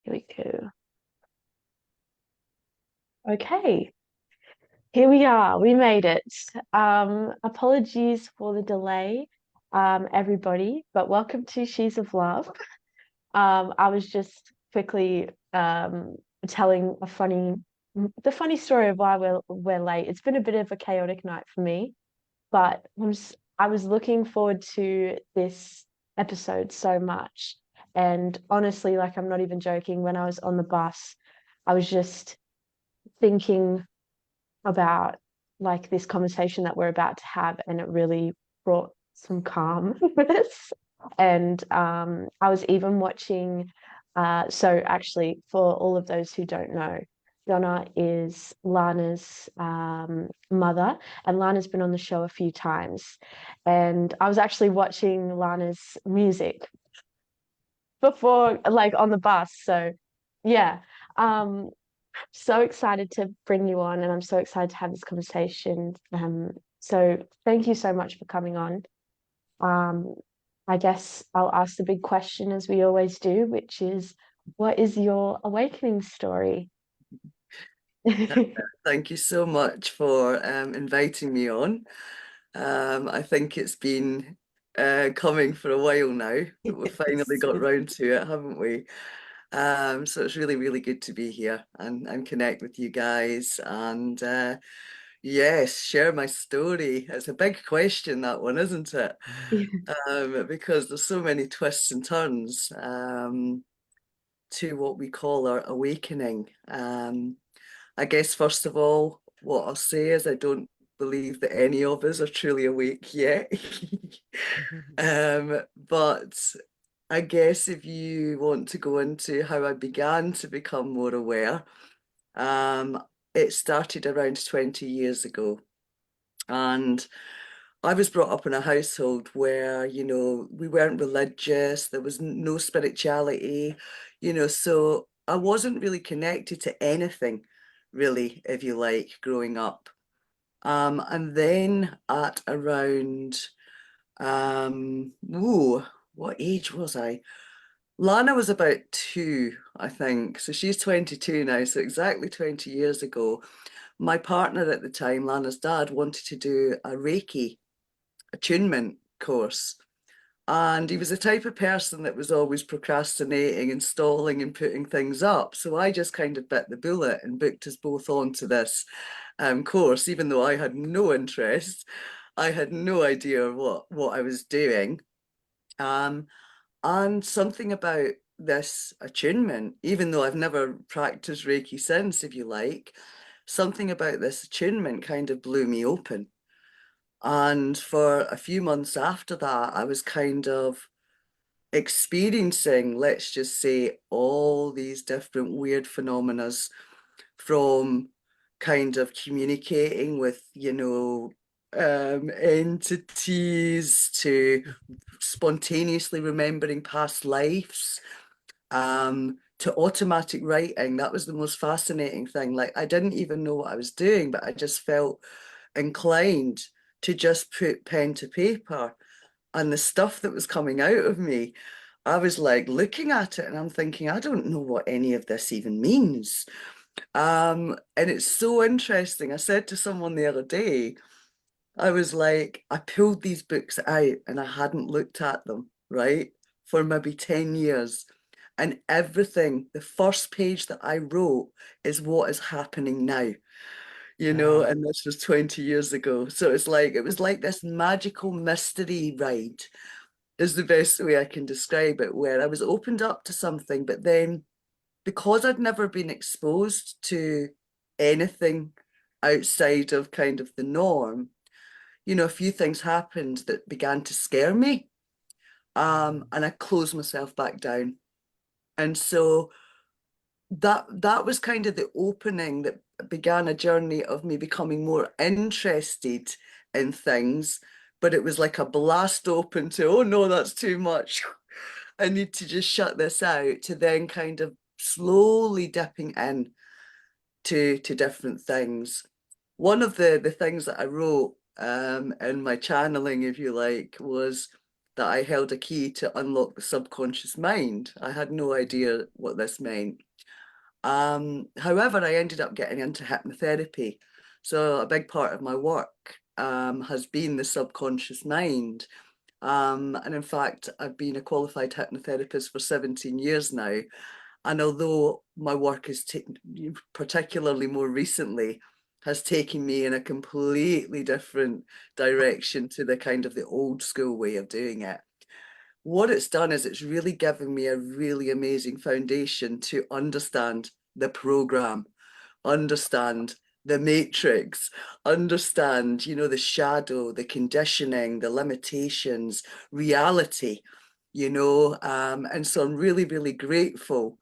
Here we go. Okay, here we are. We made it. Apologies for the delay, everybody, but welcome to She's of Love. I was just quickly telling the funny story of why we're late. It's been a bit of a chaotic night for me, but I was looking forward to this episode so much. And honestly, like I'm not even joking, when I was on the bus, I was just thinking about like this conversation that we're about to have, and it really brought some calmness. And I was even watching. So actually, for all of those who don't know, Donna is Lana's mother, and Lana's been on the show a few times. And I was actually watching Lana's music before, like on the bus. So yeah. Um, so excited to bring you on, and I'm so excited to have this conversation. So thank you so much for coming on. Um, I guess I'll ask the big question as we always do, which is, what is your awakening story? Thank you so much for inviting me on. I think it's been coming for a while now that we've finally Yes. got round to it, haven't we? So it's really, really good to be here and connect with you guys and yes, share my story. It's a big question, that one, isn't it? Because there's so many twists and turns to what we call our awakening. I guess, first of all, what I'll say is I don't believe that any of us are truly awake yet. But I guess if you want to go into how I began to become more aware, um, it started around 20 years ago. And I was brought up in a household where, we weren't religious, there was no spirituality, so I wasn't really connected to anything, really, if you like, growing up. And then at around, what age was I? Lana was about two, I think. So she's 22 now, so exactly 20 years ago. My partner at the time, Lana's dad, wanted to do a Reiki attunement course. And he was the type of person that was always procrastinating and stalling and putting things up. So I just kind of bit the bullet and booked us both onto this course, even though I had no interest. I had no idea what I was doing. Um, and something about this attunement, even though I've never practiced Reiki since, if you like, something about this attunement kind of blew me open. And for a few months after that, I was kind of experiencing, let's just say, all these different weird phenomena from kind of communicating with, entities to spontaneously remembering past lives, to automatic writing. That was the most fascinating thing. Like, I didn't even know what I was doing, but I just felt inclined to just put pen to paper. And the stuff that was coming out of me, I was like looking at it and I'm thinking, I don't know what any of this even means. And it's so interesting. I said to someone the other day, I was like, I pulled these books out and I hadn't looked at them, right, for maybe 10 years. And everything, the first page that I wrote is what is happening now, Wow. and this was 20 years ago. So it's like, it was like this magical mystery ride, is the best way I can describe it, where I was opened up to something, but then because I'd never been exposed to anything outside of kind of the norm, a few things happened that began to scare me. And I closed myself back down. And so that was kind of the opening that began a journey of me becoming more interested in things. But it was like a blast open to, oh no, that's too much. I need to just shut this out, to then kind of slowly dipping in to different things. One of the things that I wrote in my channeling, if you like, was that I held a key to unlock the subconscious mind. I had no idea what this meant. However, I ended up getting into hypnotherapy. So a big part of my work has been the subconscious mind. And in fact, I've been a qualified hypnotherapist for 17 years now. And although my work is particularly more recently has taken me in a completely different direction to the kind of the old school way of doing it, what it's done is it's really given me a really amazing foundation to understand the program, understand the matrix, understand, the shadow, the conditioning, the limitations, reality, and so I'm really, really grateful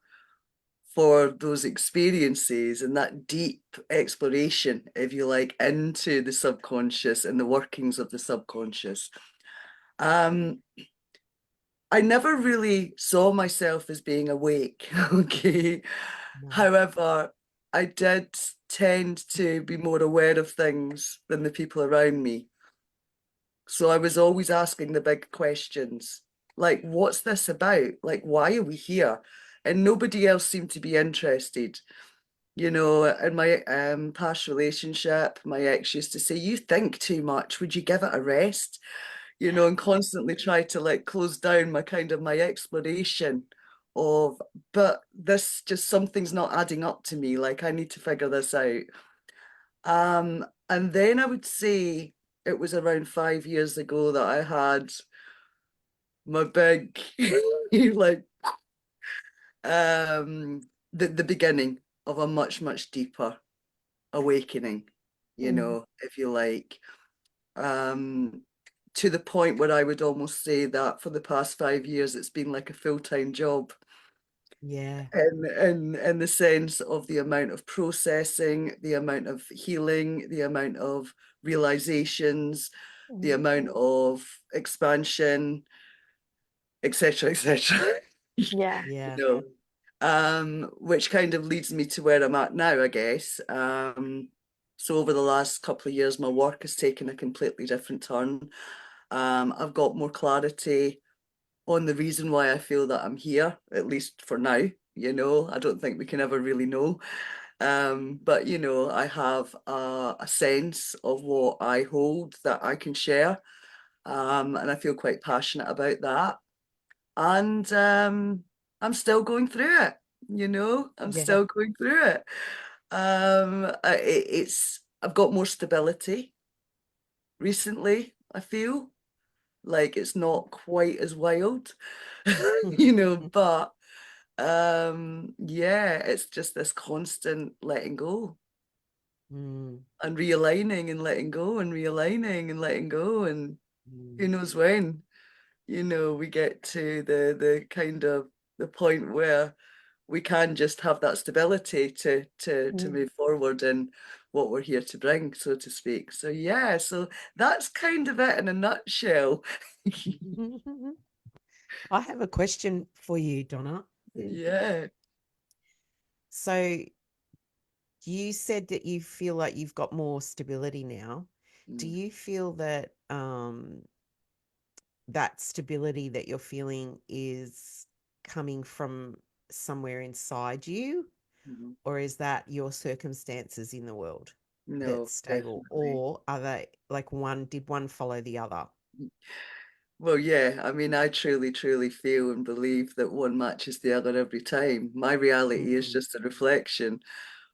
for those experiences and that deep exploration, if you like, into the subconscious and the workings of the subconscious. Um, I never really saw myself as being awake, okay? No. However, I did tend to be more aware of things than the people around me. So I was always asking the big questions, like, what's this about? Like, why are we here? And nobody else seemed to be interested. In my past relationship, my ex used to say, "You think too much. Would you give it a rest?" And constantly try to like close down my exploration of, but this just something's not adding up to me. Like I need to figure this out. And then I would say it was around 5 years ago that I had my big like um the beginning of a much, much deeper awakening, Mm. if you like. Um, to the point where I would almost say that for the past 5 years, it's been like a full-time job Yeah. in the sense of the amount of processing, the amount of healing, the amount of realizations, the Mm. amount of expansion, etc., etc. Yeah. you Yeah. know, which kind of leads me to where I'm at now, I guess. So over the last couple of years, my work has taken a completely different turn. I've got more clarity on the reason why I feel that I'm here, at least for now. I don't think we can ever really know. But I have a sense of what I hold that I can share. And I feel quite passionate about that. And I'm still going through it, I'm Yeah. still going through it. It's I've got more stability recently, I feel. Like it's not quite as wild, but yeah, it's just this constant letting go Mm, and realigning and letting go and realigning and letting go. And who mm, knows when, we get to the kind of the point where we can just have that stability to Mm. move forward in what we're here to bring, so to speak. So yeah, so that's kind of it in a nutshell. I have a question for you, Donna. Yeah. So you said that you feel like you've got more stability now. Do Mm, you feel that that stability that you're feeling is coming from somewhere inside you, mhm. or is that your circumstances in the world No, that's stable, definitely. or are they like did one follow the other? Well, yeah, I mean, I truly, truly feel and believe that one matches the other every time. My reality is Mm, just a reflection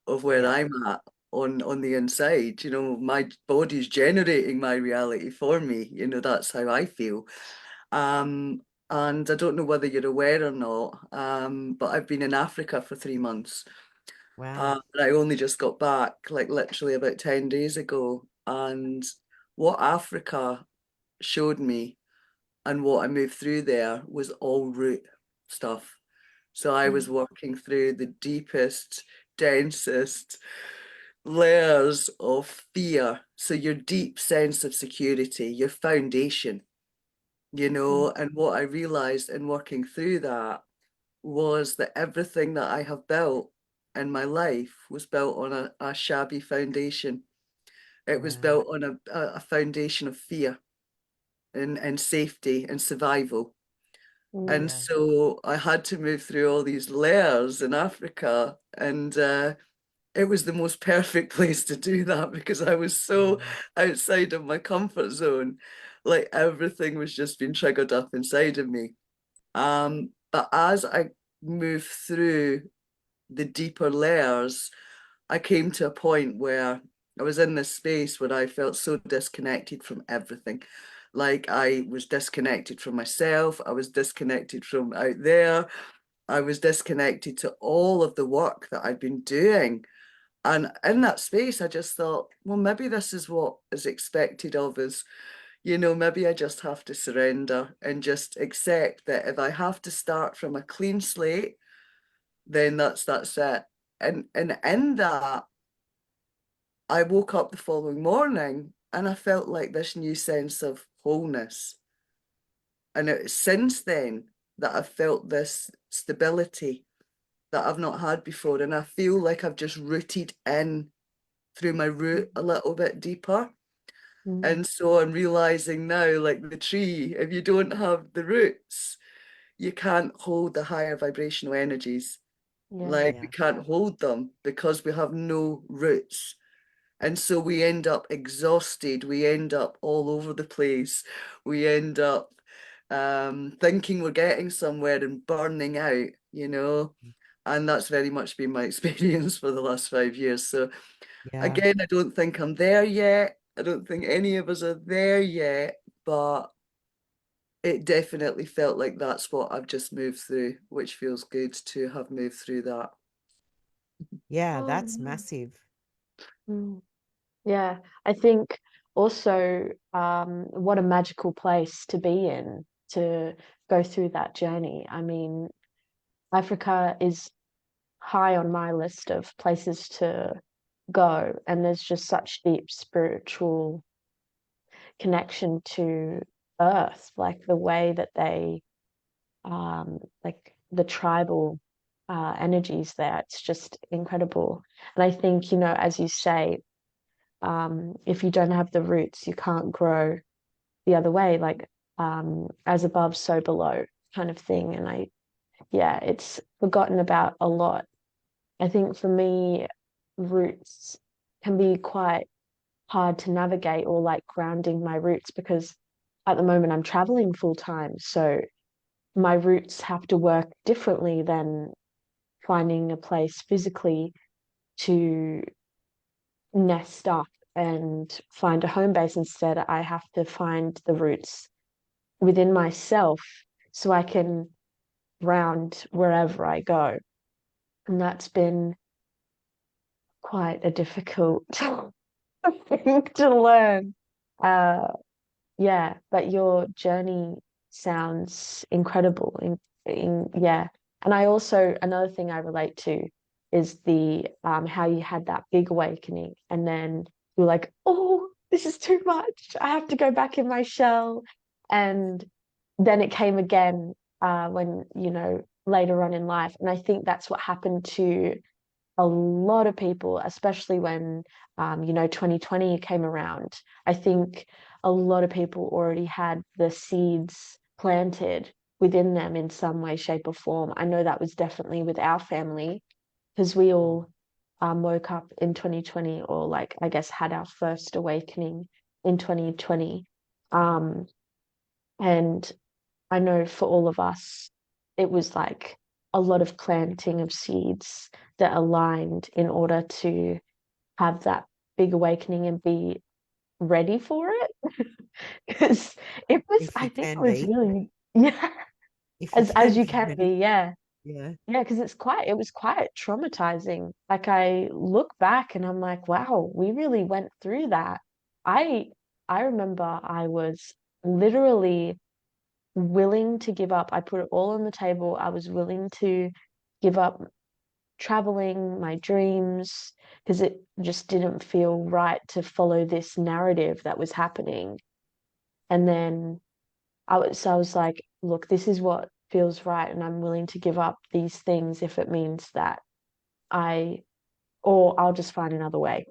of where yeah. I'm at on the inside. My body's generating my reality for me. That's how I feel. Um, and I don't know whether you're aware or not, but I've been in Africa for 3 months. Wow. And I only just got back, like literally about 10 days ago. And what Africa showed me and what I moved through there was all root stuff. So I was Mm. working through the deepest, densest layers of fear. So your deep sense of security, your foundation, Mm. and what I realized in working through that was that everything that I have built in my life was built on a shabby foundation. It was Wow. built on a foundation of fear. and safety and survival. And Yeah. so I had to move through all these layers in Africa, and it was the most perfect place to do that because I was so Mm. outside of my comfort zone. Like everything was just being triggered up inside of me. But as I moved through the deeper layers, I came to a point where I was in this space where I felt so disconnected from everything. Like I was disconnected from myself, I was disconnected from out there, I was disconnected to all of the work that I'd been doing. And in that space, I just thought, well, maybe this is what is expected of us. Maybe I just have to surrender and just accept that if I have to start from a clean slate, then that's it. And in that, I woke up the following morning and I felt like this new sense of wholeness. And it's since then that I've felt this stability that I've not had before. And I feel like I've just rooted in through my root a little bit deeper. Mm. And so I'm realizing now, like the tree, if you don't have the roots, you can't hold the higher vibrational energies. Yeah. Like we Yeah. can't hold them because we have no roots. And so we end up exhausted. We end up all over the place. We end up thinking we're getting somewhere and burning out. And that's very much been my experience for the last 5 years. So Yeah. again, I don't think I'm there yet. I don't think any of us are there yet, but it definitely felt like that's what I've just moved through, which feels good to have moved through that. Yeah, Oh, that's massive. mm. Yeah, I think also what a magical place to be in to go through that journey. I mean, Africa is high on my list of places to go, and there's just such deep spiritual connection to Earth, like the way that they like the tribal energies there. It's just incredible. And I think, as you say, if you don't have the roots, you can't grow the other way, like as above, so below kind of thing. And yeah, it's forgotten about a lot. I think for me, roots can be quite hard to navigate, or like grounding my roots, because at the moment I'm traveling full time. So my roots have to work differently than finding a place physically to nest up and find a home base. Instead, I have to find the roots within myself so I can ground wherever I go. And that's been quite a difficult thing to learn. Uh, yeah, but your journey sounds incredible. Yeah. And I also, another thing I relate to is the how you had that big awakening and then you're like, oh, this is too much. I have to go back in my shell. And then it came again when, later on in life. And I think that's what happened to a lot of people, especially when 2020 came around. I think a lot of people already had the seeds planted within them in some way, shape, or form. I know that was definitely with our family because we all woke up in 2020, or like I guess had our first awakening in 2020. Um, and I know for all of us, it was like a lot of planting of seeds that aligned in order to have that big awakening and be ready for it. Because If I you think it can was be, really, yeah, if you as can you be can ready. be, yeah. Yeah. Yeah, because it was quite traumatizing. Like I look back and I'm like, wow, we really went through that. I I remember I was literally willing to give up. I put it all on the table. I was willing to give up traveling, my dreams, because it just didn't feel right to follow this narrative that was happening. And then I was like, look, this is what feels right, and I'm willing to give up these things if it means that I, or I'll just find another way.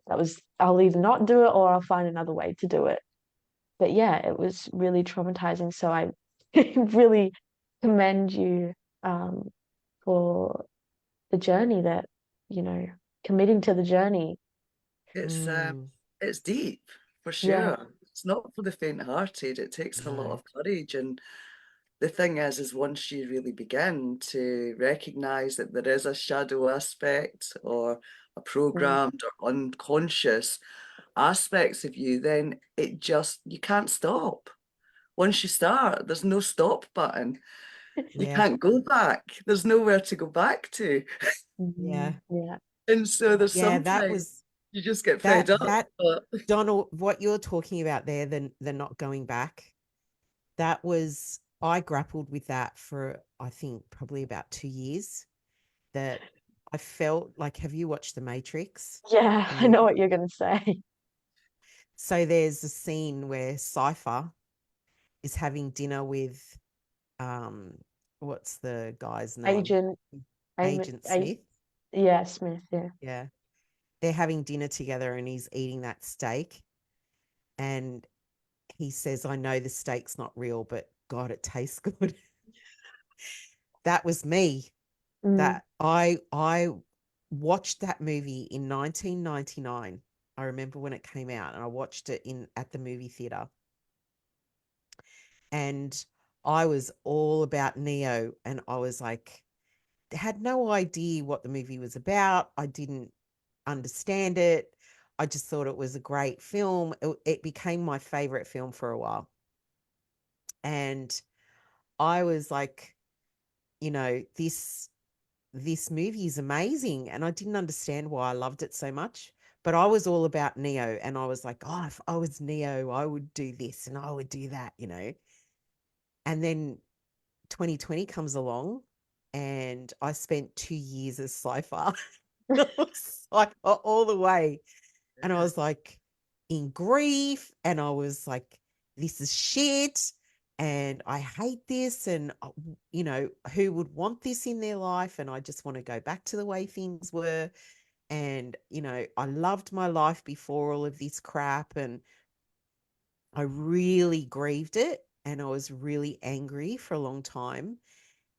I'll either not do it or I'll find another way to do it. but yeah, it was really traumatizing. So I really commend you um, for the journey that, you know, committing to the journey. It's Mm, it's deep for Yeah. sure. It's not for the faint-hearted. It takes a lot no. of courage, and the thing is once you really begin to recognize that there is a shadow aspect or a Mm. programmed or unconscious aspects of you, then it just, you can't stop. Once you start, there's no stop button. You Yeah. can't go back. There's nowhere to go back to. Yeah. Yeah. And so there's Yeah. That sometimes was you just get that fed up. that But Donald, what you're talking about there, the not going back, that was I grappled with that for I think probably about 2 years. That I felt like, have you watched The Matrix, Yeah, the I know movie? what you're gonna say. So there's a scene where Cypher is having dinner with um what's the guy's name? Agent, Amy, Agent Smith. yeah, Smith, yeah. Yeah. They're having dinner together and he's eating that steak and he says, I know the steak's not real, but God, it tastes good. That was me. Mm, That I watched that movie in 1999. I remember when it came out and I watched it in at the movie theater. And I was all about Neo and I was like had no idea what the movie was about. I didn't understand it. I just thought it was a great film. It became my favorite film for a while. And I was like, this movie is amazing. And I didn't understand why I loved it so much. But I was all about Neo. And I was like, oh, if I was Neo, I would do this and I would do that. And then 2020 comes along and I spent 2 years as Cypher. I was like all the way. And I yeah, was like in grief and I was like, this is shit. And I hate this. And, who would want this in their life? And I just want to go back to the way things were. And, I loved my life before all of this crap. And I really grieved it. And I was really angry for a long time.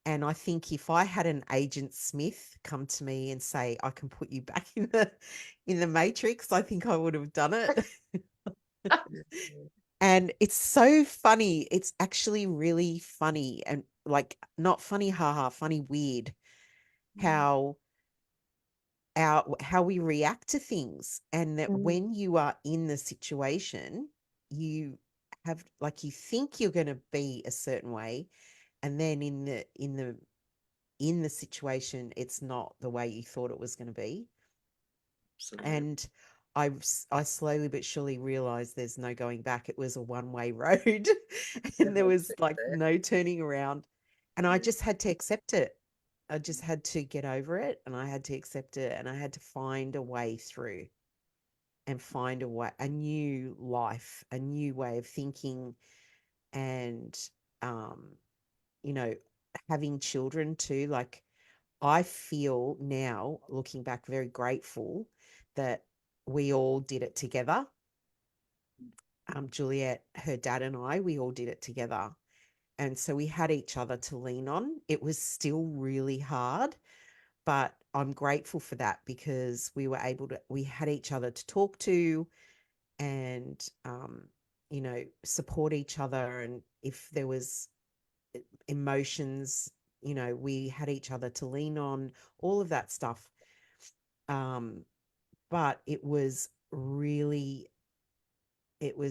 And I think if I had an Agent Smith come to me and say, I can put you back in the Matrix, I think I would have done it. And it's so funny. It's actually really funny and like not funny, haha, funny, weird how how we react to things. And that mm, when you are in the situation, you have like you think you're going to be a certain way. And then in the situation, it's not the way you thought it was going to be. absolutely. And I slowly but surely realized there's no going back. It was a one-way road and there was like no turning around. And I Yeah, just had to accept it. I just had to get over it and I had to accept it and I had to find a way through and find a new life, a new way of thinking and um, you know, having children too. Like I feel now, looking back, very grateful that we all did it together. Juliet, her dad, and I, we all did it together. And so we had each other to lean on. It was still really hard, but I'm grateful for that because we had each other to talk to and, support each other. And if there was emotions, we had each other to lean on, all of that stuff. Um, but it was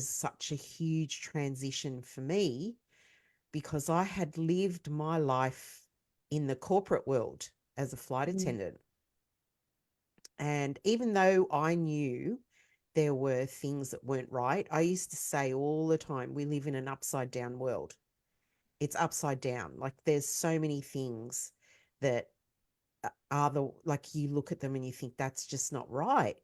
such a huge transition for me because I had lived my life in the corporate world as a flight mm, attendant. And even though I knew there were things that weren't right, I used to say all the time, we live in an upside down world. It's upside down. Like there's so many things that like you look at them and you think that's just not right.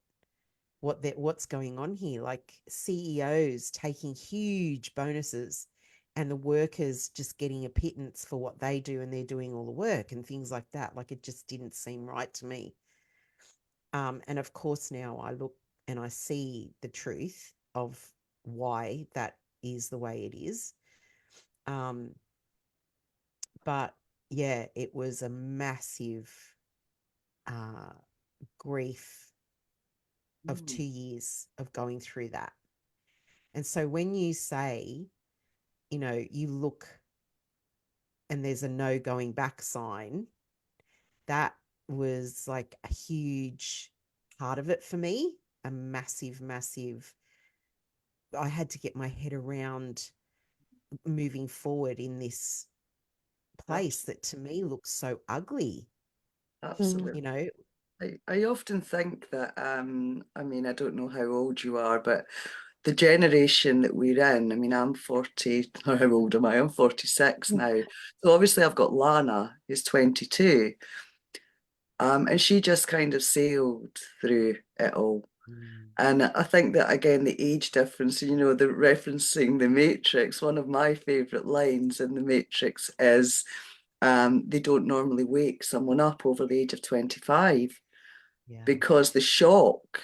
What's going on here? Like CEOs taking huge bonuses and the workers just getting a pittance for what they do and they're doing all the work and things like that. Like it just didn't seem right to me. And of course now I look and I see the truth of why that is the way it is. But yeah, it was a massive grief of 2 years of going through that. And so when you say, you look and there's a no going back sign, that was like a huge part of it for me, a massive, massive. I had to get my head around moving forward in this place that to me looks so ugly, Absolutely. I often think that, I mean, I don't know how old you are, but the generation that we're in, I mean, I'm 40, or how old am I? I'm 46 now. So obviously I've got Lana, who's 22, and she just kind of sailed through it all. And I think that, again, the age difference, the referencing the Matrix, one of my favourite lines in the Matrix is, they don't normally wake someone up over the age of 25 because the shock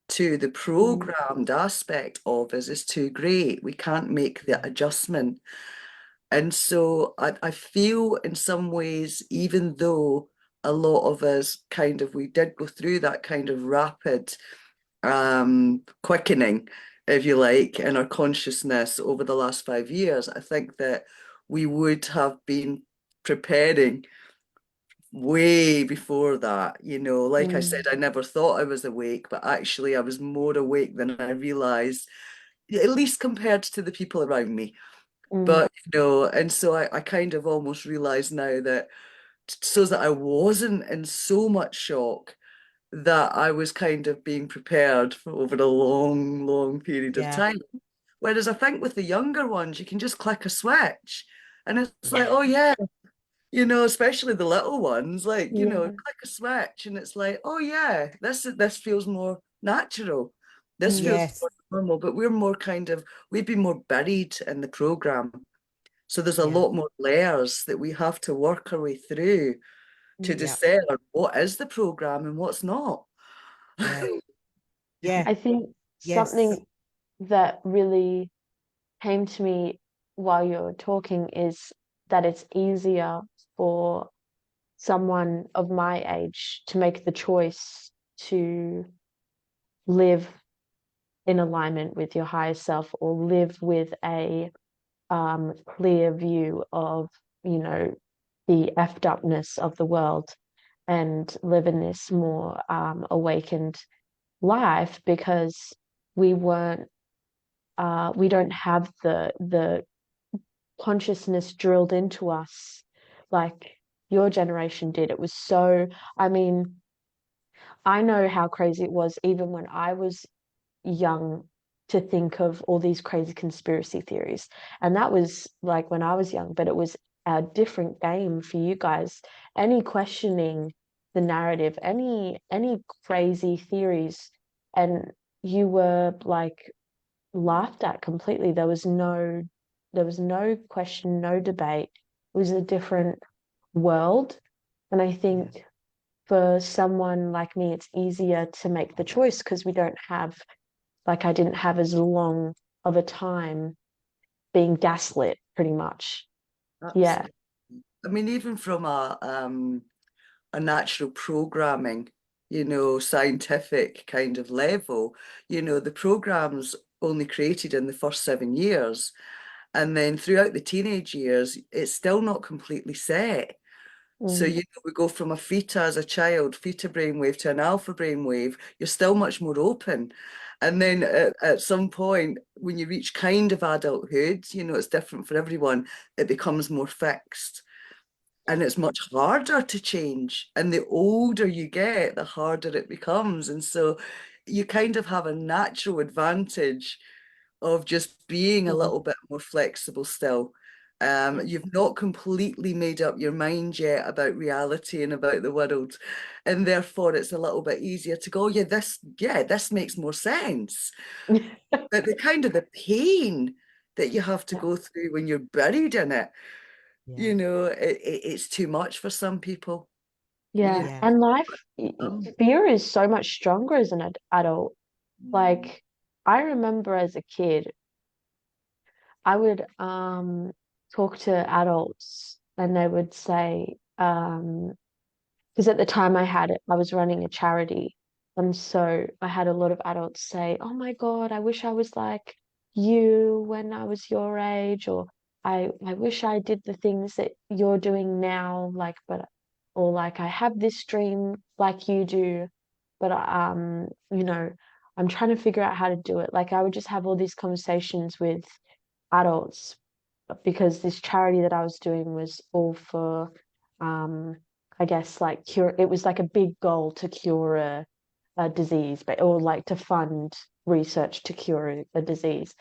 to the programmed aspect of us is too great. We can't make the adjustment. And so I feel in some ways, even though a lot of us we did go through that kind of rapid quickening, if you like, in our consciousness over the last 5 years, I think that we would have been preparing way before that. Like I said, I never thought I was awake, but actually I was more awake than I realized, at least compared to the people around me. But and so I kind of almost realize now that, so that I wasn't in so much shock, that I was kind of being prepared for over a long, long period of Yeah. time. Whereas I think with the younger ones, you can just click a switch and it's like, Yeah. oh yeah, especially the little ones, like, Yeah. click a switch and it's like, oh yeah, this feels more natural. This feels Yes. more normal, but we've been more buried in the program. So there's a Yeah. lot more layers that we have to work our way through to Yeah. discern what is the program and what's not. Yeah. Yeah. I think Yes. something that really came to me while you're talking is that it's easier for someone of my age to make the choice to live in alignment with your higher self, or live with a clear view of, the effed upness of the world, and live in this more awakened life, because we weren't we don't have the consciousness drilled into us like your generation did. It was so, I mean, I know how crazy it was even when I was young, to think of all these crazy conspiracy theories. And that was like when I was young, but it was a different game for you guys. Any questioning the narrative, any crazy theories, and you were like laughed at completely. There was no question, no debate. It was a different world. And I Yeah. think for someone like me, it's easier to make the choice because we don't have, like, I didn't have as long of a time being gaslit, pretty much. Yeah. Absolutely. I mean, even from a natural programming, scientific kind of level, the program's only created in the first 7 years. And then throughout the teenage years, it's still not completely set. So, Mm. we go from a theta as a child, theta brainwave, to an alpha brainwave. You're still much more open. And then at some point, when you reach kind of adulthood, it's different for everyone, it becomes more fixed. And it's much harder to change. And the older you get, the harder it becomes. And so you kind of have a natural advantage of just being a Mm. little bit more flexible still. You've not completely made up your mind yet about reality and about the world, and therefore it's a little bit easier to go, yeah, this makes more sense. But the pain that you have to Yeah. go through when you're buried in it, Yeah. it's too much for some people. Yeah. You Yeah. And know, fear is so much stronger as an adult. Like, I remember as a kid, I would talk to adults and they would say, because at the time I was running a charity. And so I had a lot of adults say, "Oh my God, I wish I was like you when I was your age," or I wish I did the things that you're doing now, like, but, or like, I have this dream like you do, but I'm trying to figure out how to do it. Like, I would just have all these conversations with adults because this charity that I was doing was all for, um, I guess, like cure. It was like a big goal to cure a disease, but or like to fund research to cure a disease.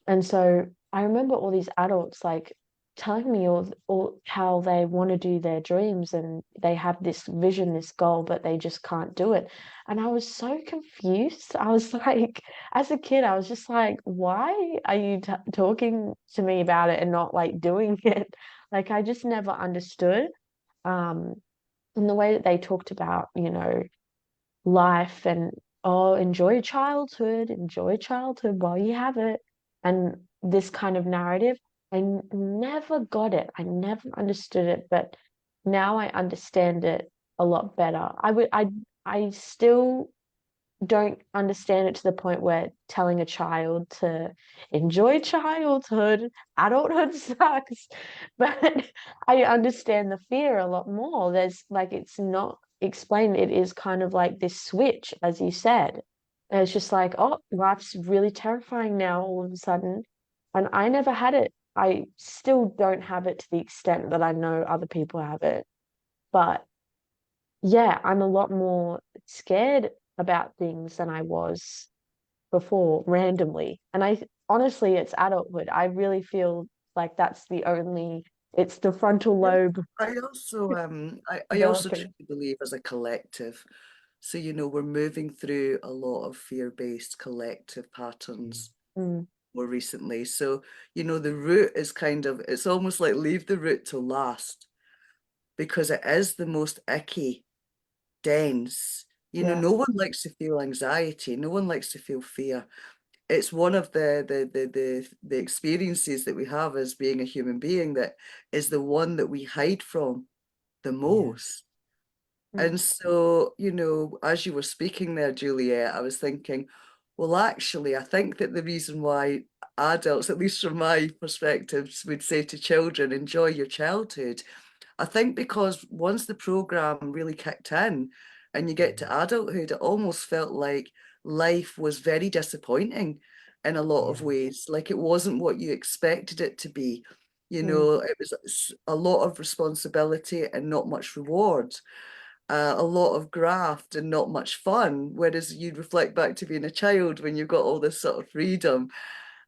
And so I remember all these adults like telling me all how they want to do their dreams and they have this vision, this goal, but they just can't do it. And I was so confused. I was like, as a kid, I was just like, why are you t talking to me about it and not like doing it? Like I just never understood. Um, and the way that they talked about, life and, oh, enjoy childhood while you have it, and this kind of narrative. Never got it. I never understood it, but now I understand it a lot better. I still don't understand it to the point where telling a child to enjoy childhood, adulthood sucks, but I understand the fear a lot more. There's like, it's not explained. It is kind of like this switch, as you said. And it's just like, oh, life's really terrifying now all of a sudden. And I never had it. I still don't have it to the extent that I know other people have it. But yeah, I'm a lot more scared about things than I was before randomly. And honestly, it's adulthood. I really feel like that's the only, it's the frontal Yeah. lobe I also developing. truly believe as a collective. So, we're moving through a lot of fear-based collective patterns Mm, more recently. So, the root is it's almost like leave the root to last because it is the most icky, dense. yeah, No one likes to feel anxiety. No one likes to feel fear. It's one of the experiences that we have as being a human being that is the one that we hide from the Yeah. most. mm, And so, as you were speaking there, Juliet, I was thinking, well, actually, I think that the reason why adults, at least from my perspectives, would say to children, enjoy your childhood, I think because once the program really kicked in and you get to adulthood, it almost felt like life was very disappointing in a lot of Yeah. ways. Like it wasn't what you expected it to be. mm, It was a lot of responsibility and not much reward, a lot of graft and not much fun. Whereas you reflect back to being a child when you've got all this sort of freedom.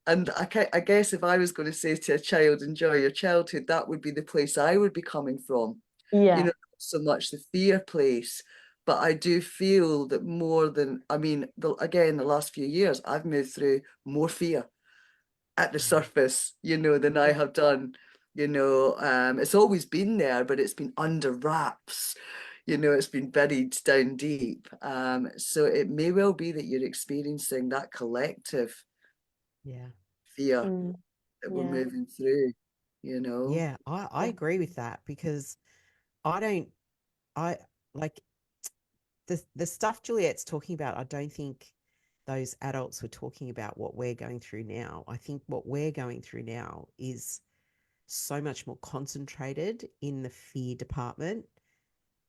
And I guess if I was going to say to a child, enjoy your childhood, that would be the place I would be coming from. yeah, Not so much the fear place, but I do feel that more than, I mean, again, the last few years, I've moved through more fear at the surface, than I yeah, have done. It's always been there, but it's been under wraps. It's been buried down deep. So it may well be that you're experiencing that collective Yeah. fear mm, that we're yeah, moving through, you know. Yeah. I yeah, agree with that because I don't, I like the stuff Juliet's talking about. I don't think those adults were talking about what we're going through now. I think what we're going through now is so much more concentrated in the fear department.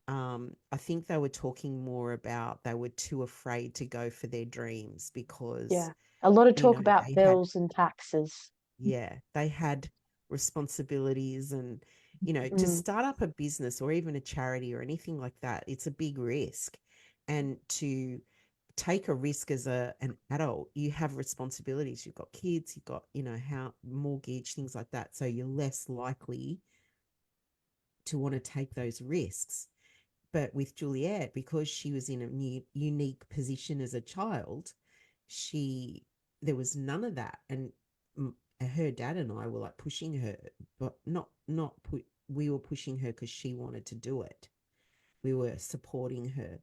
I think they were talking more about they were too afraid to go for their dreams because, yeah. A lot of talk about they had, bills and taxes. yeah, they had responsibilities and, to Mm, start up a business or even a charity or anything like that, it's a big risk. And to take a risk as an adult, you have responsibilities. You've got kids, you've got, how mortgage, things like that. So you're less likely to want to take those risks. But with Juliet, because she was in a unique position as a child, she there was none of that, and her dad and I were like pushing her, but not put. We were pushing her because she wanted to do it. We were supporting her,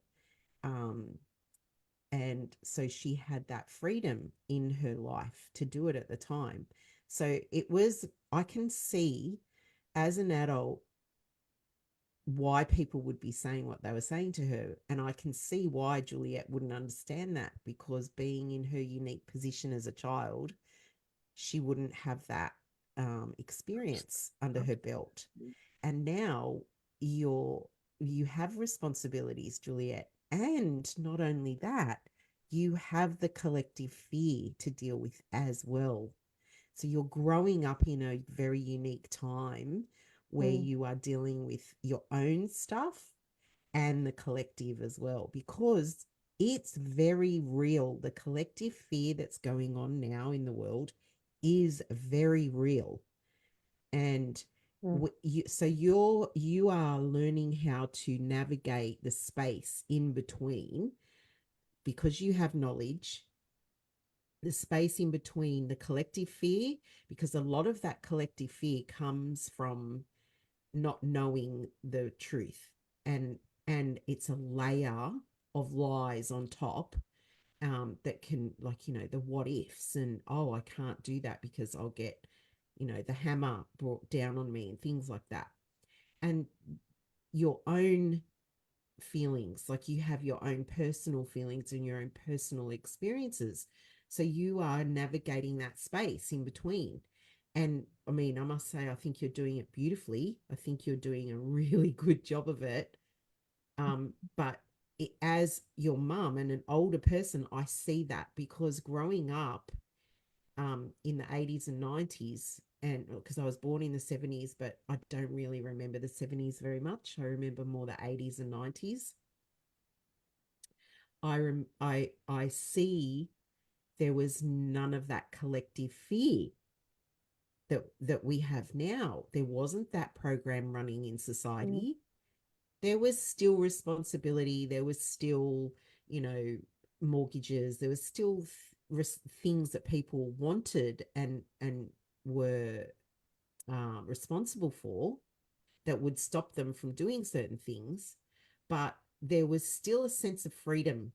um, and so she had that freedom in her life to do it at the time. So I can see as an adult why people would be saying what they were saying to her. And I can see why Juliet wouldn't understand that, because being in her unique position as a child, she wouldn't have that experience under her belt. And now you're you have responsibilities, Juliet. And not only that, you have the collective fear to deal with as well. So you're growing up in a very unique time where Mm, you are dealing with your own stuff and the collective as well, because it's very real. The collective fear that's going on now in the world is very real. And mm, you are learning how to navigate the space in between, because you have knowledge, the space in between the collective fear, because a lot of that collective fear comes from not knowing the truth, and it's a layer of lies on top, that can, like, the what ifs, and oh, I can't do that because I'll get, the hammer brought down on me and things like that. And your own feelings, like you have your own personal feelings and your own personal experiences, so you are navigating that space in between. And I mean, I must say, I think you're doing it beautifully. I think you're doing a really good job of it. But as your mum and an older person, I see that, because growing up in the 80s and 90s, and because I was born in the 70s, but I don't really remember the 70s very much. I remember more the 80s and 90s. I see there was none of that collective fear that we have now. There wasn't that program running in mm, society. There was still responsibility. There was still, you know, mortgages. There was still things that people wanted and were responsible for, that would stop them from doing certain things. But there was still a sense of freedom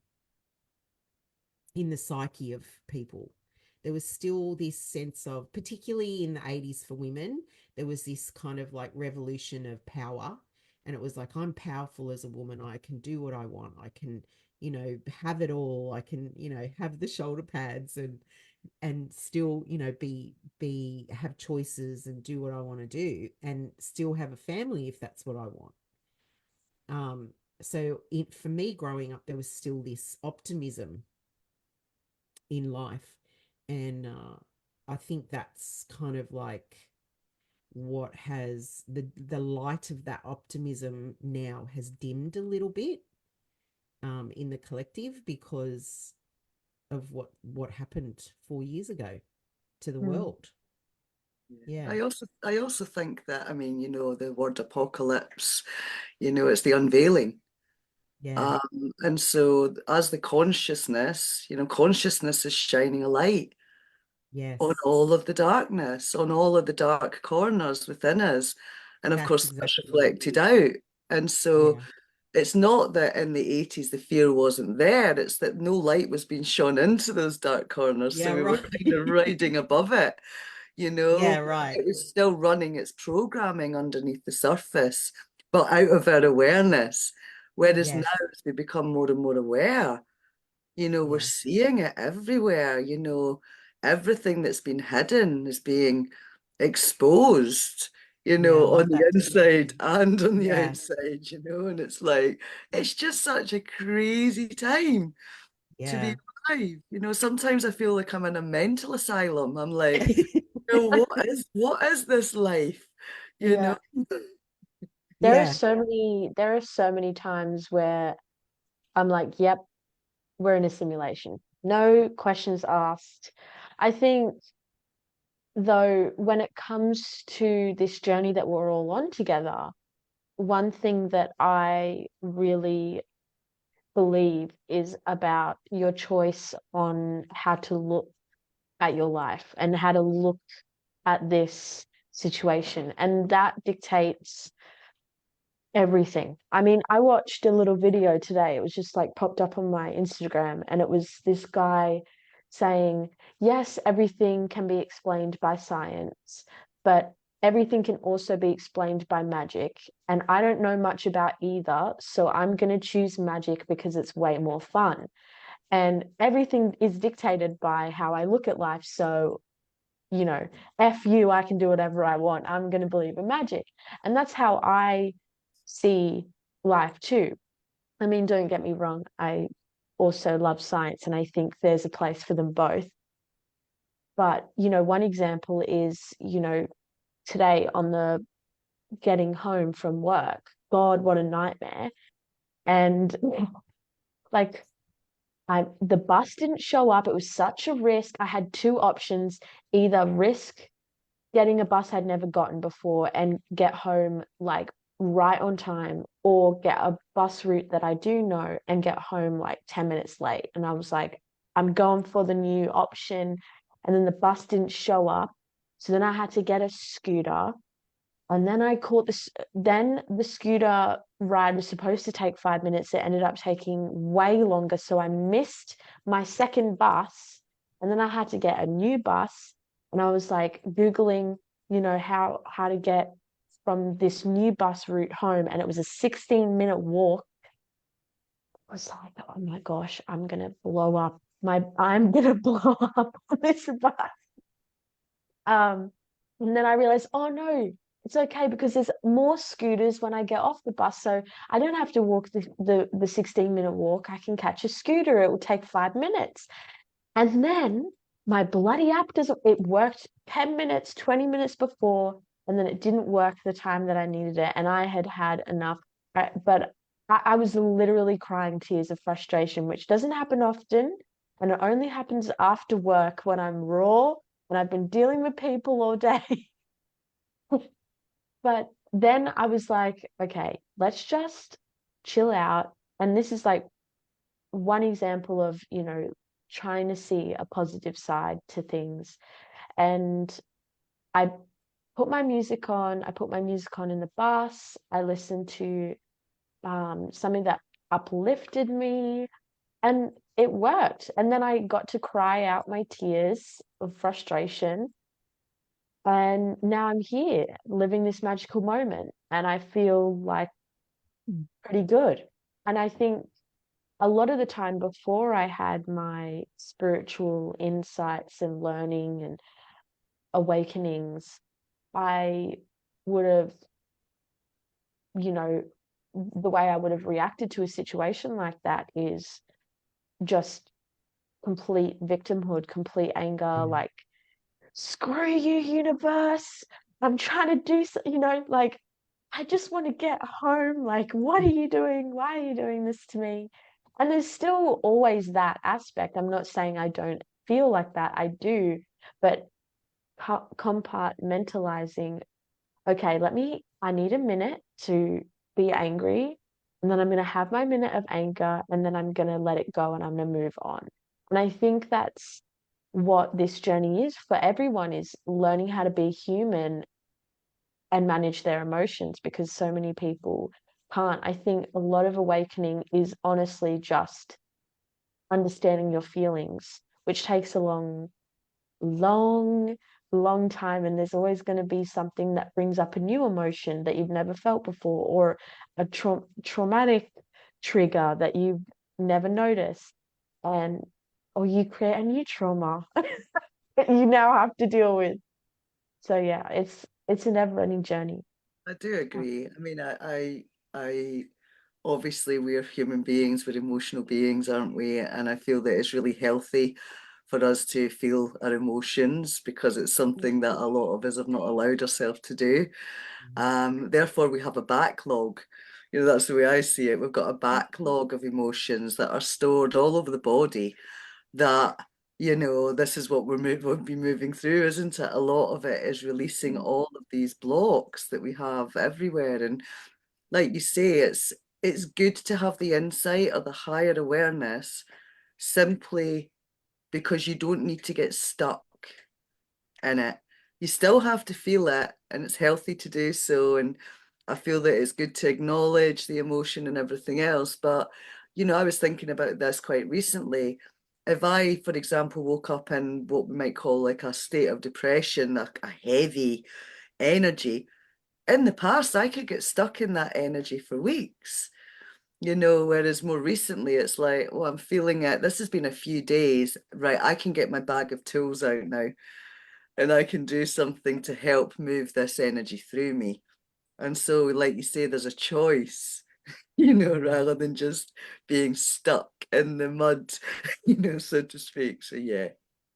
in the psyche of people. There was still this sense of, particularly in the 80s for women, there was this kind of like revolution of power. And it was like, I'm powerful as a woman. I can do what I want. I can, have it all. I can, have the shoulder pads and still, have choices and do what I want to do, and still have a family if that's what I want. So for me growing up, there was still this optimism in life. And I think that's kind of like what has the light of that optimism now has dimmed a little bit, in the collective, because of what happened 4 years ago to the mm, world. Yeah. Yeah. I also think that, I mean, the word apocalypse, it's the unveiling. Yeah. And so as the consciousness is shining a light on Yes. all of the darkness, on all of the dark corners within us. And of That's course, that's exactly right. reflected out. And so Yeah. it's not that in the 80s the fear wasn't there, it's that no light was being shone into those dark corners. Yeah, So we were right. kind of riding above it, Yeah, but right. it was still running its programming underneath the surface, but out of our awareness. Whereas now, Yes. as we become more and more aware, we're Yeah. seeing it everywhere. Everything that's been hidden is being exposed, Yeah, I on love the that inside description. and on the Yeah. outside, and it's like, it's just such a crazy time to be Yeah. alive. Sometimes I feel like I'm in a mental asylum. I'm like, what is this life? You know? yeah. Yeah. There are so many times where I'm like, yep, we're in a simulation. No questions asked. I think, though, when it comes to this journey that we're all on together, one thing that I really believe is about your choice on how to look at your life and how to look at this situation. And that dictates everything. I mean, I watched a little video today. It was just like popped up on my Instagram, and it was this guy. saying, yes, everything can be explained by science, but everything can also be explained by magic. And I don't know much about either, so I'm going to choose magic because it's way more fun. And everything is dictated by how I look at life. So, F you, I can do whatever I want. I'm going to believe in magic. And that's how I see life too. I mean, don't get me wrong, I also love science and I think there's a place for them both. But, one example is, today on the getting home from work, God, what a nightmare. And like, the bus didn't show up. It was such a risk. I had two options, either risk getting a bus I'd never gotten before and get home like right on time, or get a bus route that I do know and get home like 10 minutes late. And I was like, I'm going for the new option. And then the bus didn't show up. So then I had to get a scooter. And then I caught this, then the scooter ride was supposed to take 5 minutes. It ended up taking way longer. So I missed my second bus. And then I had to get a new bus. And I was like Googling, how to get from this new bus route home. And it was a 16-minute walk. I was like, oh my gosh, I'm gonna blow up. I'm gonna blow up on this bus. Um, and then I realized, oh no, it's okay because there's more scooters when I get off the bus. So I don't have to walk the 16-minute walk. I can catch a scooter. It will take 5 minutes. And then my bloody app doesn't, it worked 10 minutes, 20 minutes before, and then it didn't work the time that I needed it. And I had had enough. But I was literally crying tears of frustration, which doesn't happen often. And it only happens after work when I'm raw and I've been dealing with people all day. But then I was like, okay, let's just chill out. And this is like one example of, trying to see a positive side to things. And I put my music on. I put my music on in the bus. I listened to something that uplifted me, and it worked. And then I got to cry out my tears of frustration. And now I'm here living this magical moment, and I feel like pretty good. And I think a lot of the time before I had my spiritual insights and learning and awakenings, I would have, you know, the way I would have reacted to a situation like that is just complete victimhood, complete anger, like, screw you, universe. I'm trying to do so, like, I just want to get home. Like, what are you doing? Why are you doing this to me? And there's still always that aspect. I'm not saying I don't feel like that. I do, but compartmentalizing, okay, I need a minute to be angry. And then I'm going to have my minute of anger and then I'm going to let it go and I'm going to move on. And I think that's what this journey is for everyone, is learning how to be human and manage their emotions, because so many people can't. I think a lot of awakening is honestly just understanding your feelings, which takes a long, long time. And there's always going to be something that brings up a new emotion that you've never felt before, or a traumatic trigger that you've never noticed. And or you create a new trauma that you now have to deal with. So yeah, it's a never-ending journey. I do agree. I mean, I obviously we're human beings, we're emotional beings, aren't we? And I feel that it's really healthy for us to feel our emotions because it's something that a lot of us have not allowed ourselves to do. Therefore, we have a backlog. That's the way I see it. We've got a backlog of emotions that are stored all over the body that, this is what we'll be moving through, isn't it? A lot of it is releasing all of these blocks that we have everywhere. And like you say, it's good to have the insight or the higher awareness simply because you don't need to get stuck in it. You still have to feel it, and it's healthy to do so. And I feel that it's good to acknowledge the emotion and everything else. But, I was thinking about this quite recently. if I, for example, woke up in what we might call like a state of depression, a heavy energy, in the past, I could get stuck in that energy for weeks, whereas more recently it's like, oh, I'm feeling it. This has been a few days, right? I can get my bag of tools out now and I can do something to help move this energy through me. And so, like you say, there's a choice, Mm. rather than just being stuck in the mud, so to speak. So, yeah,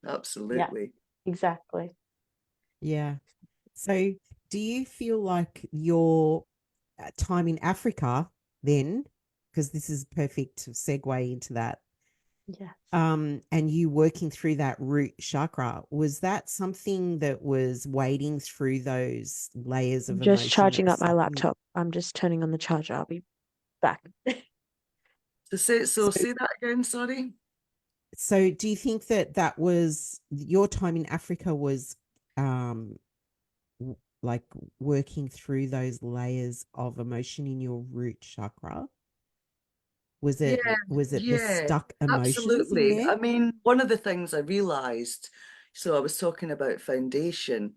Yeah, absolutely. exactly. Yeah. So, do you feel like your time in Africa then, because this is perfect segue into that, Yes. and you working through that root chakra, was that something that was wading through those layers I'm of just emotion that charging were up my stopping you? laptop. I'm just turning on the charger. I'll be back. So So, say that again, sorry. so do you think that that was your time in Africa was um like working through those layers of emotion in your root chakra? Yeah, Was it the yeah, stuck emotions in absolutely. there? I mean, one of the things I realized, so I was talking about foundation.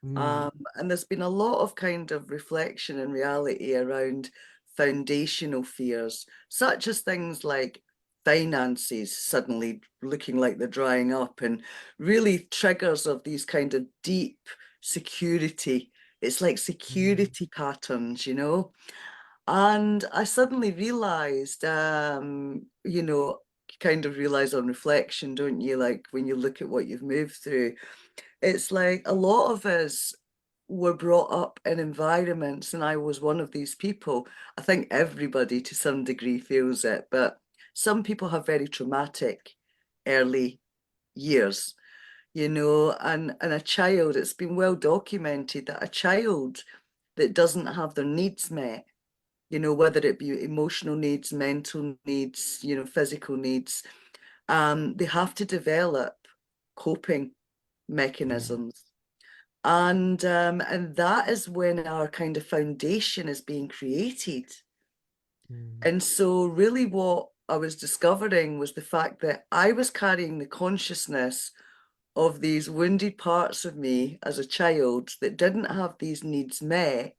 Mm, And there's been a lot of kind of reflection and reality around foundational fears, such as things like finances suddenly looking like they're drying up, and really triggers of these kind of deep security. It's like mm, security patterns. And I suddenly realized, kind of realize on reflection, don't you? Like when you look at what you've moved through, it's like a lot of us were brought up in environments, and I was one of these people. I think everybody to some degree feels it, but some people have very traumatic early years, and a child, it's been well documented that a child that doesn't have their needs met, whether it be emotional needs, mental needs, physical needs, they have to develop coping yeah. mechanisms. And that is when our kind of foundation is being created. Mm, And so really what I was discovering was the fact that I was carrying the consciousness of these wounded parts of me as a child that didn't have these needs met.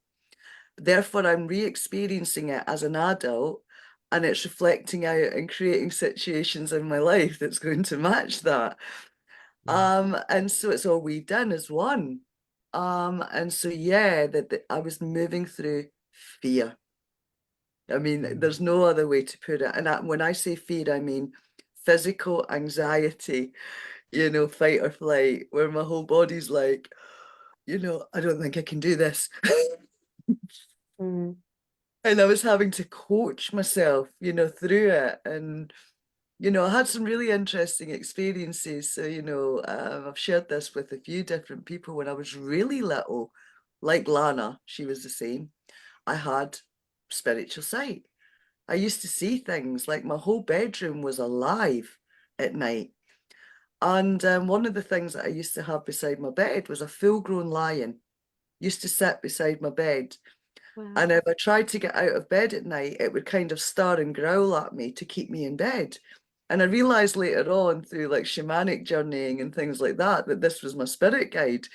Therefore, I'm re-experiencing it as an adult, and it's reflecting out and creating situations in my life that's going to match that. yeah. And so it's all we done as one. And so yeah, that I was moving through fear. I mean, Mm, there's no other way to put it. And when I say fear, I mean physical anxiety, fight or flight, where my whole body's like, I don't think I can do this. Mm. And I was having to coach myself, through it. And I had some really interesting experiences. So, I've shared this with a few different people. When I was really little, like Lana, she was the same. I had spiritual sight. I used to see things like my whole bedroom was alive at night. And one of the things that I used to have beside my bed was a full-grown lion. Used to sit beside my bed. And Wow. if I tried to get out of bed at night, it would kind of stir and growl at me to keep me in bed. And I realized later on through like shamanic journeying and things like that, that this was my spirit guide.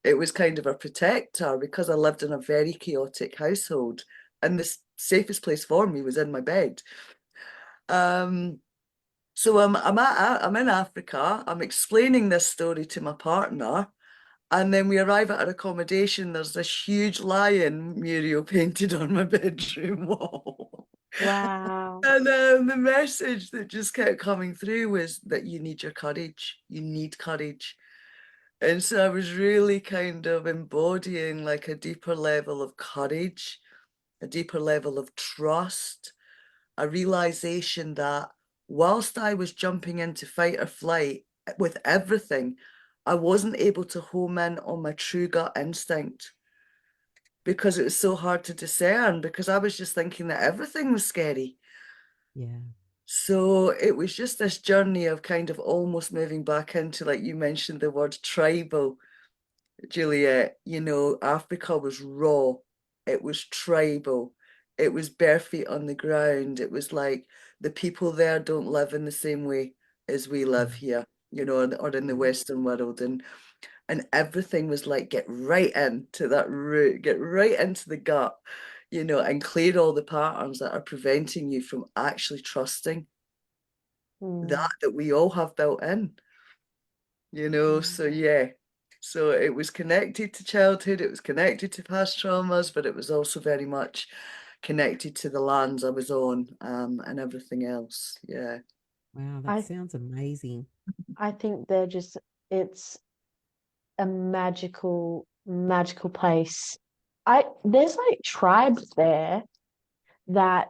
It was kind of a protector because I lived in a very chaotic household. And the safest place for me was in my bed. Um, so I'm in Africa. I'm explaining this story to my partner. And then we arrive at our accommodation. There's this huge lion mural painted on my bedroom wall. Wow. And the message that just kept coming through was that you need your courage. You need courage. And so I was really kind of embodying like a deeper level of courage, a deeper level of trust, a realization that whilst I was jumping into fight or flight with everything, I wasn't able to home in on my true gut instinct because it was so hard to discern because I was just thinking that everything was scary. yeah. So it was just this journey of kind of almost moving back into, like you mentioned, the word tribal, Juliet. Africa was raw, it was tribal, it was bare feet on the ground. It was like the people there don't live in the same way as we live Mm. here, or in the Western world. And everything was like, get right into that root, get right into the gut, and clear all the patterns that are preventing you from actually trusting Mm. that we all have built in. So yeah. So it was connected to childhood, it was connected to past traumas, but it was also very much connected to the lands I was on, and everything else. Yeah. Wow, that I sounds amazing. I think it's a magical place. There's like tribes there that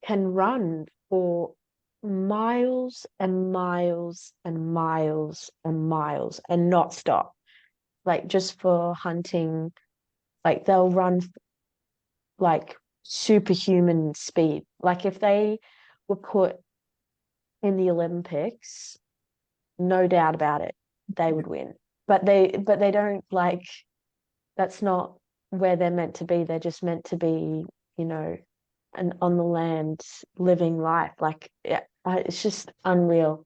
can run for miles and miles and miles and miles and not stop, like just for hunting. Like they'll run like superhuman speed. Like if they were put in the Olympics, no doubt about it, they would win. But they don't like that's not where they're meant to be. They're just meant to be, you know, and on the land living life. Like yeah, it's just unreal.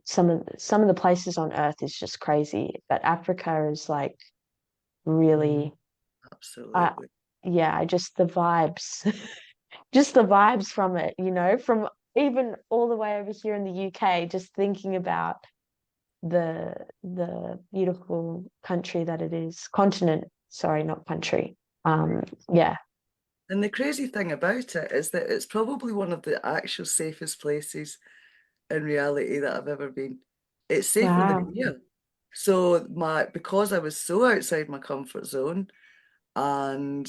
Some of the places on Earth is just crazy, but Africa is like Mm. really, uh, Absolutely. yeah, just the vibes, just the vibes from it. From even all the way over here in the UK, just thinking about the beautiful country that it is, continent. Sorry, not country. Yeah. And the crazy thing about it is that it's probably one of the actual safest places in reality that I've ever been. It's safer than Wow. here. So because I was so outside my comfort zone, and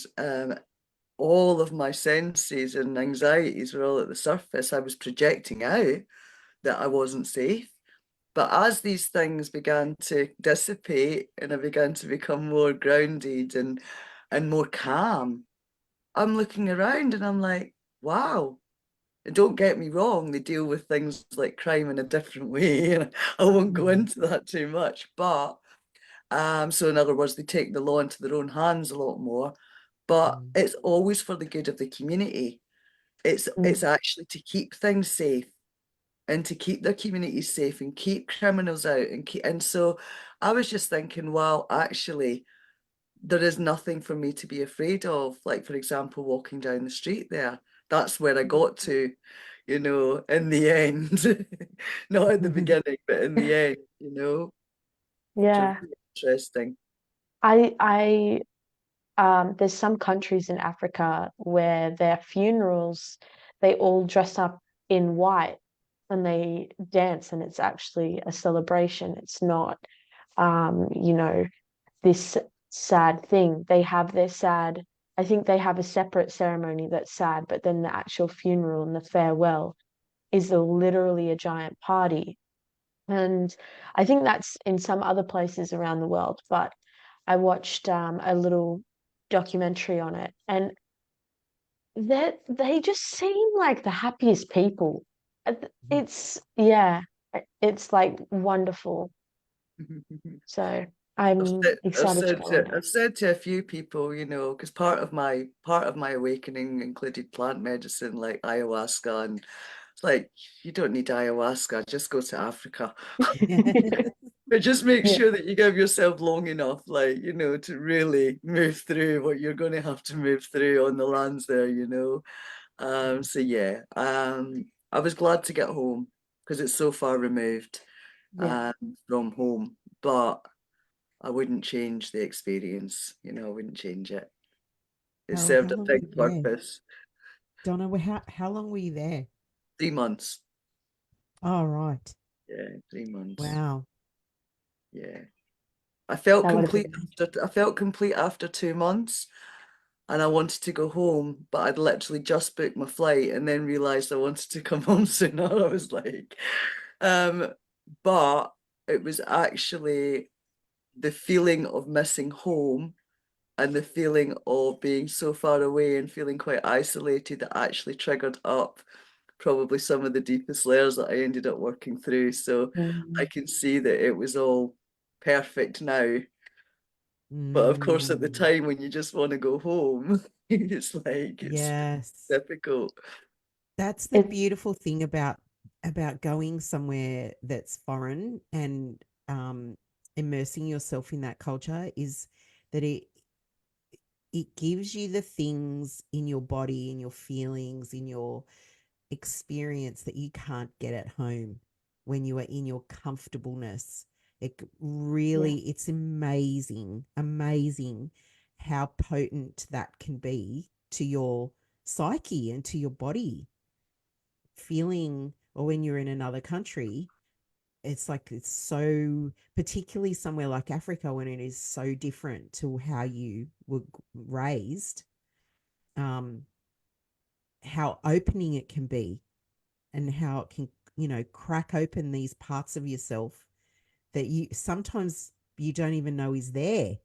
all of my senses and anxieties were all at the surface, I was projecting out that I wasn't safe. But as these things began to dissipate and I began to become more grounded and more calm, I'm looking around and I'm like, wow. And don't get me wrong, they deal with things like crime in a different way. And I won't go Mm. into that too much. But so in other words, they take the law into their own hands a lot more. But Mm. it's always for the good of the community. It's Mm. actually to keep things safe and to keep their communities safe and keep criminals out and so I was just thinking, wow, actually there is nothing for me to be afraid of. Like, for example, walking down the street there. That's where I got to, in the end. Not at the beginning, but in the end, which was Yeah. really interesting. I there's some countries in Africa where their funerals, they all dress up in white and they dance, and it's actually a celebration. It's not, you know, this sad thing. They have their sad, I think they have a separate ceremony that's sad, but then the actual funeral and the farewell is literally a giant party. And I think that's in some other places around the world, but I watched a little documentary on it, and they just seem like the happiest people. It's yeah, it's like wonderful. So I've I'm said, I've excited to said go to, on it. I've said to a few people, because part of my awakening included plant medicine like ayahuasca, and it's like, you don't need ayahuasca, just go to Africa. But just make Yeah. sure that you give yourself long enough, like, to really move through what you're going to have to move through on the lands there. So yeah, I was glad to get home because it's so far removed Yeah. um, from home, but I wouldn't change the experience, I wouldn't change it. It How served a long were big you there? purpose. Donna, how long were you there? 3 months. Oh, right. Yeah, 3 months. Wow. Yeah. I felt That would have complete been after 2 months and I wanted to go home, but I'd literally just booked my flight and then realized I wanted to come home sooner. I was like, um, but it was actually the feeling of missing home and the feeling of being so far away and feeling quite isolated that actually triggered up probably some of the deepest layers that I ended up working through. So I mm, can see that it was all perfect now. But of course, at the Mm. time when you just want to go home, it's like it's Yes. difficult. That's the it. beautiful thing about about going somewhere that's foreign and immersing yourself in that culture is that it gives you the things in your body, in your feelings, in your experience that you can't get at home when you are in your comfortableness. It Yeah. really, it's amazing, amazing how potent that can be to your psyche and to your body. Feeling, or when you're in another country, it's like it's so, particularly somewhere like Africa when it is so different to how you were raised, um, how opening it can be and how it can, crack open these parts of yourself that you sometimes you don't even know is there.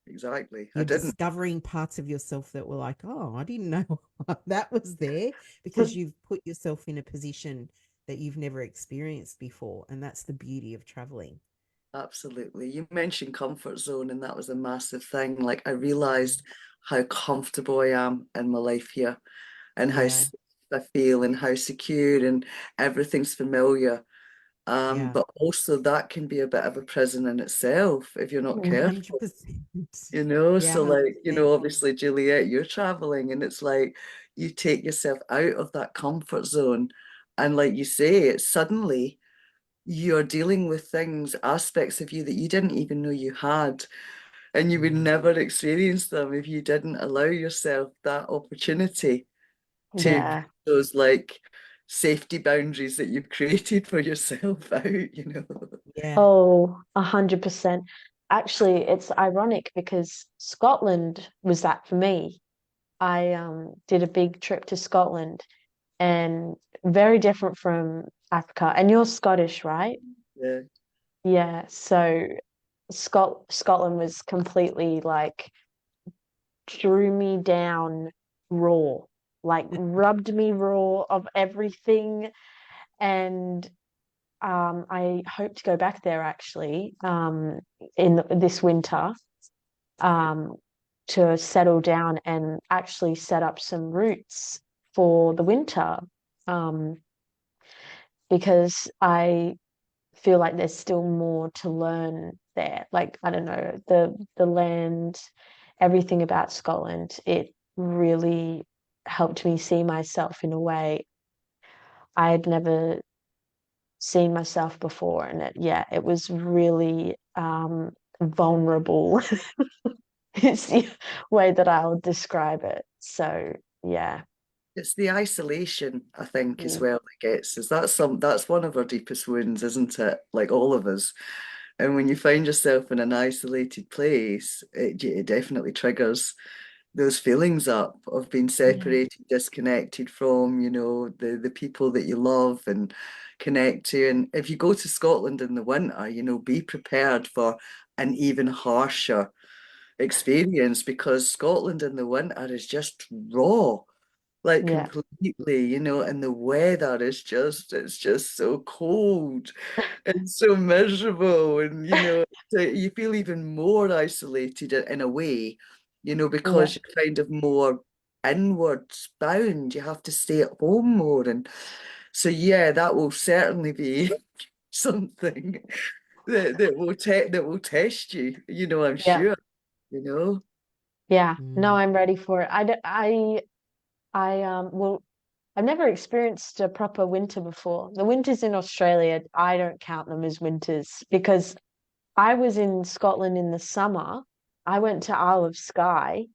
Exactly. I You're didn't. discovering parts of yourself that were like, oh, I didn't know that was there, because you've put yourself in a position that you've never experienced before. And that's the beauty of traveling. Absolutely. You mentioned comfort zone, and that was a massive thing. Like, I realized how comfortable I am in my life here and how Yeah. safe I feel and how secure and everything's familiar. Yeah. But also that can be a bit of a prison in itself if you're not careful, 100%. you know? Yeah. So like, 100%. obviously Juliet, you're traveling and it's like you take yourself out of that comfort zone. And like you say, it's suddenly you're dealing with things, aspects of you that you didn't even know you had, and you would Mm. never experience them if you didn't allow yourself that opportunity to put Yeah. those like safety boundaries that you've created for yourself out, Yeah. Oh, 100%. Actually, it's ironic because Scotland was that for me. I did a big trip to Scotland and very different from Africa. And you're Scottish, right? Yeah, Yeah. So Scotland was completely like drew me down raw, like rubbed me raw of everything. And I hope to go back there actually in this winter um, to settle down and actually set up some roots for the winter um, because I feel like there's still more to learn there. Like I don't know the land, everything about Scotland. It really helped me see myself in a way I had never seen myself before, and it was really vulnerable. It's the way that I'll describe it. So yeah. it's the isolation, I think, as Mm. well that gets us. That's one of our deepest wounds, isn't it? Like all of us. And when you find yourself in an isolated place, it definitely triggers those feelings up of being Yeah. separated, disconnected from, the people that you love and connect to. And if you go to Scotland in the winter, be prepared for an even harsher experience because Scotland in the winter is just raw, like Yeah. completely, and the weather is it's just so cold and so miserable. And, so you feel even more isolated in a way, Yeah. because you're kind of more inwards bound. You have to stay at home more. And so, yeah, that will certainly be something that will test you, I'm Yeah. sure, you know. Yeah. No, Mm. I'm ready for it. Well, I've never experienced a proper winter before. The winters in Australia, I don't count them as winters because I was in Scotland in the summer. I went to Isle of Skye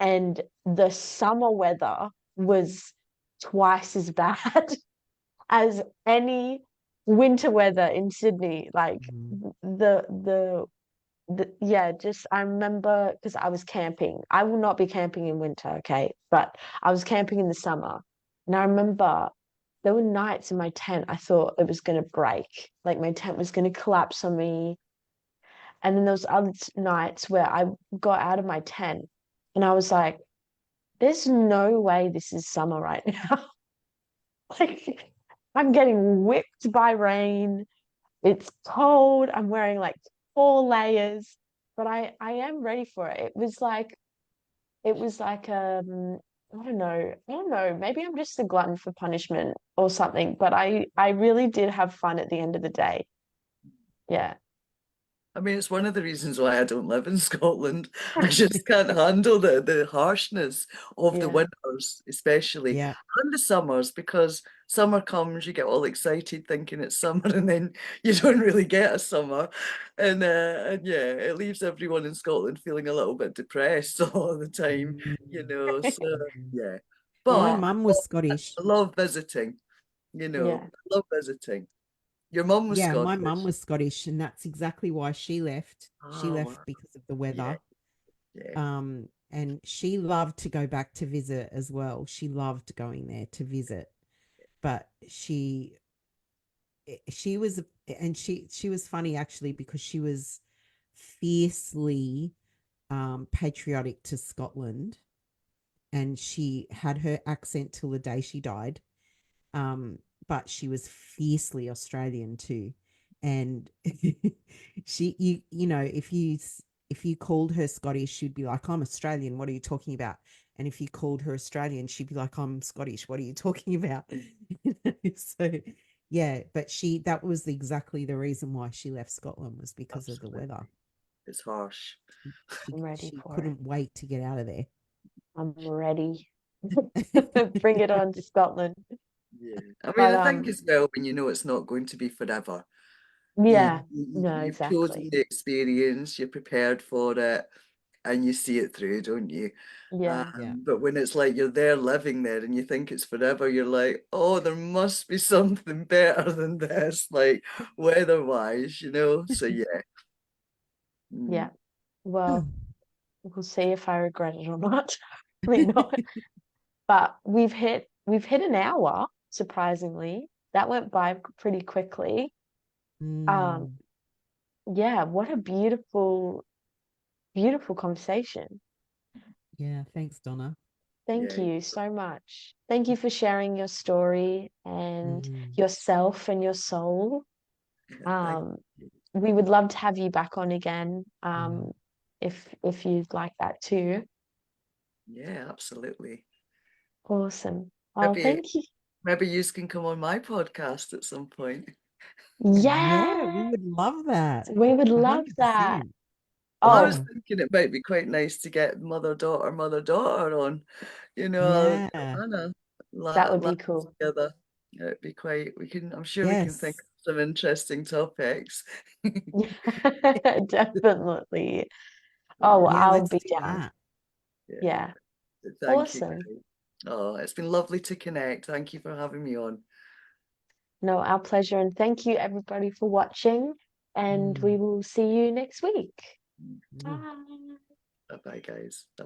and the summer weather was twice as bad as any winter weather in Sydney. Like Mm. yeah, just I remember because I was camping. I will not be camping in winter, okay? But I was camping in the summer. And I remember there were nights in my tent I thought it was going to break. Like my tent was going to collapse on me. And then there was other nights where I got out of my tent and I was like, there's no way this is summer right now. Like I'm getting whipped by rain. It's cold. I'm wearing like 4 layers, but I am ready for it. It was like I don't know. I don't know. Maybe I'm just a glutton for punishment or something, but I really did have fun at the end of the day. Yeah. I mean, it's one of the reasons why I don't live in Scotland. I just can't handle the harshness of the Yeah. winters, especially, Yeah. and the summers, because summer comes, you get all excited thinking it's summer, and then you don't really get a summer. And yeah, it leaves everyone in Scotland feeling a little bit depressed all the time, Mm. So yeah. My But Yeah. mum was Scottish. I love visiting, Yeah. I love visiting. Your mum was Yeah, my mum Scottish. was Scottish, and that's exactly why she left. She Oh, left wow. because of the Yeah, weather. yeah. And she loved to go back to visit as well. She loved going there to visit, but she was, and she was funny actually, because she was fiercely patriotic to Scotland, and she had her accent till the day she died. Um, but she was fiercely Australian too, and you know, if you called her Scottish, she'd be like, "I'm Australian. What are you talking about?" And if you called her Australian, she'd be like, "I'm Scottish. What are you talking about?" So yeah, but that was exactly the reason why she left Scotland, was because of the weather. Absolutely. It's harsh. I'm ready She for it. couldn't wait to get out of there. I'm ready. Bring it on to Scotland. Yeah. I mean, But I think as well, when you know it's not going to be forever, yeah, no, you've chosen exactly. the experience, you're prepared for it, and you see it through, don't you? Yeah. Yeah. But when it's like you're there living there and you think it's forever, you're like, oh, there must be something better than this, like weather-wise, So yeah. Yeah. Mm. Well, we'll see if I regret it or not. Probably not. But we've hit an hour, surprisingly. That went by pretty quickly. Um, Mm, yeah, what a beautiful, beautiful conversation. yeah. Thanks, Donna. Thank Yeah. you so much. Thank you for sharing your story and Mm, yourself and your soul. Thank Um, you. we would love to have you back on again, yeah. if you'd like that too. Yeah, absolutely. Awesome. Oh, Maybe thank you. maybe you can come on my podcast at some point. Yeah, we Yes, would love that. we would love that. 100%. Well, I was Oh, Yeah. thinking it might be quite nice to get mother daughter on, Yeah. Anna, that would la be cool. together. It'd be I'm sure we can think Yes. of some interesting topics. Definitely. Oh, Yeah, Yeah, I'll let's be do down. that. yeah. Yeah. Thank you, Awesome. guys. Oh, it's been lovely to connect. Thank you for having me on. No, our pleasure. And thank you, everybody, for watching. And we Mm, will see you next week. mm. Bye. Bye bye, guys. Bye.